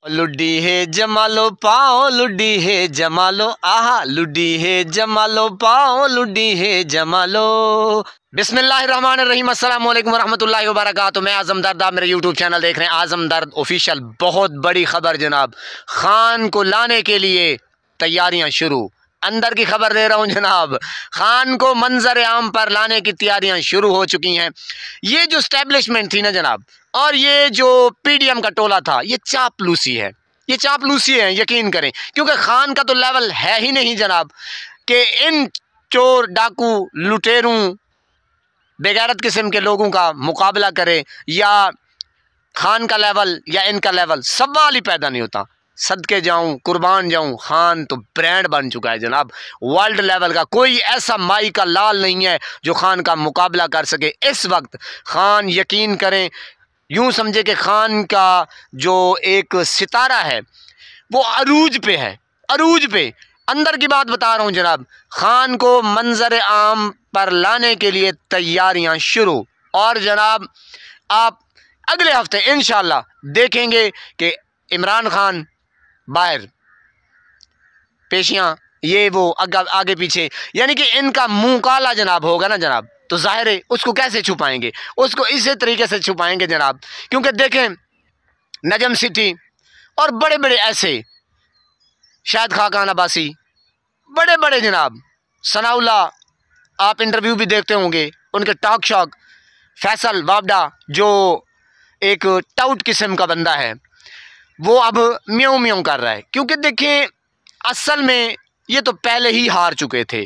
लुड्डी है जमालो पाओ लुड्डी है जमालो आहा लुड्डी है जमालो पाओ लुड्डी है जमालो। बिस्मिल्लाहिर्रहमानिर्रहीम अस्सलाम वालेकुम रहमतुल्लाहि व बरकातुहू। मैं आज़म दर्द, आप मेरे यूट्यूब चैनल देख रहे हैं आज़म दर्द ऑफिशियल। बहुत बड़ी खबर जनाब, खान को लाने के लिए तैयारियां शुरू। अंदर की खबर दे रहा हूँ जनाब, खान को मंजर आम पर लाने की तैयारियां शुरू हो चुकी हैं। ये जो स्टैब्लिशमेंट थी ना जनाब, और ये जो पीडीएम का टोला था, ये चापलूसी है, ये चापलूसी है, यकीन करें। क्योंकि खान का तो लेवल है ही नहीं जनाब कि इन चोर डाकू लुटेरों बेगैरत किस्म के लोगों का मुकाबला करे, या खान का लेवल या इनका लेवल, सवाल ही पैदा नहीं होता। सदके जाऊं, कुर्बान जाऊं, खान तो ब्रांड बन चुका है जनाब, वर्ल्ड लेवल का। कोई ऐसा माई का लाल नहीं है जो खान का मुकाबला कर सके इस वक्त। खान, यकीन करें, यूं समझे कि खान का जो एक सितारा है वो अरूज पे है, अरूज पे। अंदर की बात बता रहा हूं जनाब, खान को मंजर आम पर लाने के लिए तैयारियां शुरू। और जनाब आप अगले हफ्ते इंशाल्लाह देखेंगे कि इमरान खान बाहर, पेशियां ये वो आगे पीछे, यानी कि इनका मुंह काला जनाब होगा ना जनाब, तो जाहिर है उसको कैसे छुपाएंगे, उसको इसी तरीके से छुपाएंगे जनाब। क्योंकि देखें नजम सिटी और बड़े बड़े ऐसे शाहिद खाकान अब्बासी, बड़े बड़े जनाब, सनाउल्ला, आप इंटरव्यू भी देखते होंगे उनके, टॉक शॉक, फैसल वाबडा जो एक टाउट किस्म का बंदा है, वो अब म्यों म्यों कर रहा है। क्योंकि देखिए असल में ये तो पहले ही हार चुके थे।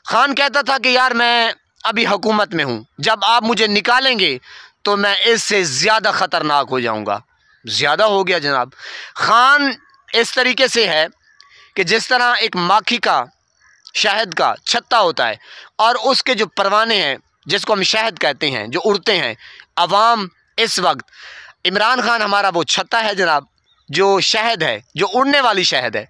खान कहता था कि यार मैं अभी हुकूमत में हूँ, जब आप मुझे निकालेंगे तो मैं इससे ज़्यादा ख़तरनाक हो जाऊँगा। ज़्यादा हो गया जनाब। खान इस तरीके से है कि जिस तरह एक माखी का, शहद का छत्ता होता है और उसके जो परवाने हैं जिसको हम शहद कहते हैं, जो उड़ते हैं, अवाम इस वक्त इमरान खान हमारा वो छत्ता है जनाब, जो शहद है, जो उड़ने वाली शहद है,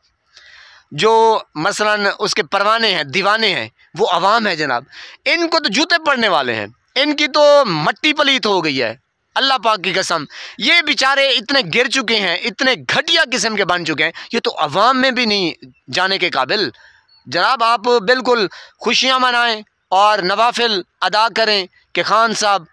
जो मसलन उसके परवाने हैं, दीवाने हैं, वो अवाम है जनाब। इनको तो जूते पड़ने वाले हैं, इनकी तो मट्टी पलीत हो गई है, अल्लाह पाक की कसम। ये बेचारे इतने गिर चुके हैं, इतने घटिया किस्म के बन चुके हैं, ये तो अवाम में भी नहीं जाने के काबिल जनाब। आप बिल्कुल खुशियाँ मनाएं और नवाफिल अदा करें कि खान साहब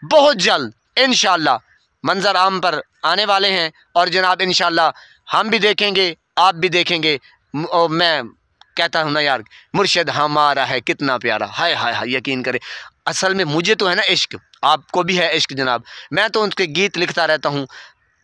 बहुत जल्द इंशाल्लाह मंजर आम पर आने वाले हैं। और जनाब इंशाल्लाह हम भी देखेंगे, आप भी देखेंगे। मैं कहता हूँ ना यार, मुर्शिद हमारा है कितना प्यारा, हाय हाय हाय, यकीन करें। असल में मुझे तो है ना इश्क, आपको भी है इश्क जनाब। मैं तो उनके गीत लिखता रहता हूँ,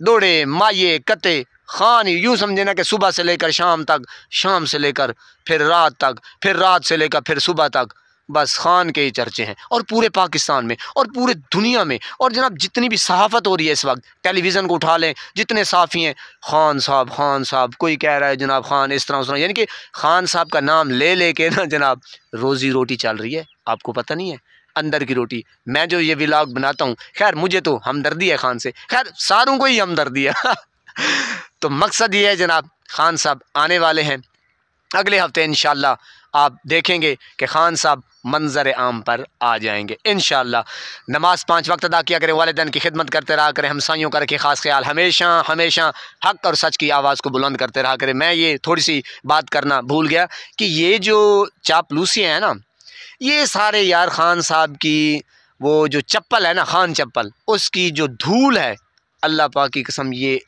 दौड़े माये कते खान, यूँ समझे ना कि सुबह से लेकर शाम तक, शाम से लेकर फिर रात तक, फिर रात से लेकर फिर सुबह तक, बस खान के ही चर्चे हैं। और पूरे पाकिस्तान में और पूरे दुनिया में। और जनाब जितनी भी सहाफ़त हो रही है इस वक्त, टेलीविज़न को उठा लें, जितने साफ़ी हैं, खान साहब खान साहब, कोई कह रहा है जनाब खान इस तरह उस तरह, यानी कि खान साहब का नाम ले ले के ना जनाब रोज़ी रोटी चल रही है। आपको पता नहीं है, अंदर की रोटी। मैं जो ये व्लॉग बनाता हूँ, खैर मुझे तो हमदर्दी है खान से, खैर सारों को ही हमदर्दी है तो मकसद ये है जनाब, खान साहब आने वाले हैं अगले हफ्ते इंशाल्लाह। आप देखेंगे कि खान साहब मंजर आम पर आ जाएंगे इंशाल्लाह। नमाज 5 वक्त अदा किया करें, वालिदैन की खिदमत करते रहा करें, हमसाइयों का रखें ख़ास ख्याल, हमेशा हमेशा हक़ और सच की आवाज़ को बुलंद करते रहा करें। मैं ये थोड़ी सी बात करना भूल गया कि ये जो चापलूसियाँ हैं ना, ये सारे यार खान साहब की वो जो चप्पल है ना, खान चप्पल, उसकी जो धूल है, अल्लाह पाक की कसम ये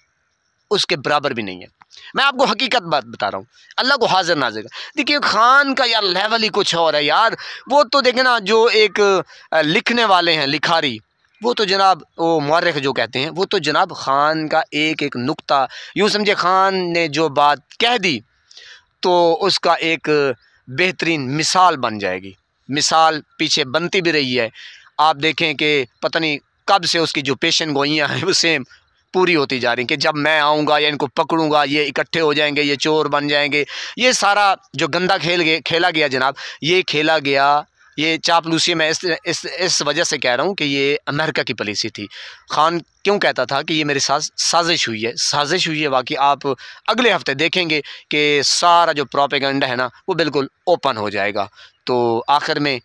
उसके बराबर भी नहीं है। मैं आपको हकीकत बात बता रहा हूँ, अल्लाह को हाजिर नाज़िर। देखिए खान का यार लेवल ही कुछ और है यार। वो तो देखे ना, जो एक लिखने वाले हैं, लिखारी, वो तो जनाब वो मौर्रिख जो कहते हैं, वो तो जनाब खान का एक एक नुक्ता, यूँ समझे खान ने जो बात कह दी तो उसका एक बेहतरीन मिसाल बन जाएगी। मिसाल पीछे बनती भी रही है। आप देखें कि पता नहीं कब से उसकी जो पेशन गोइयाँ हैं वो सेम पूरी होती जा रही कि जब मैं आऊँगा या इनको पकड़ूंगा ये इकट्ठे हो जाएंगे, ये चोर बन जाएंगे। ये सारा जो गंदा खेला गया जनाब, ये खेला गया, ये चापलूसी मैं इस वजह से कह रहा हूँ कि ये अमेरिका की पॉलिसी थी। खान क्यों कहता था कि ये मेरे साथ साजिश हुई है, साजिश हुई है। बाकी आप अगले हफ्ते देखेंगे कि सारा जो प्रोपेगेंडा है ना वो बिल्कुल ओपन हो जाएगा। तो आखिर में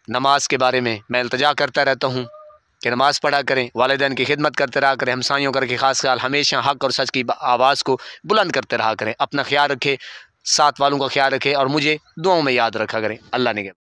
नमाज के बारे में मैं इल्तिजा करता रहता हूँ, कि नमाज़ पढ़ा करें, वालिदैन की खिदमत करते रहा करें, हमसाइयों करके ख़ास ख्याल हमेशा हक़ और सच की आवाज़ को बुलंद करते रहा करें। अपना ख्याल रखें, साथ वालों का ख्याल रखें और मुझे दुआओं में याद रखा करें। अल्लाह ने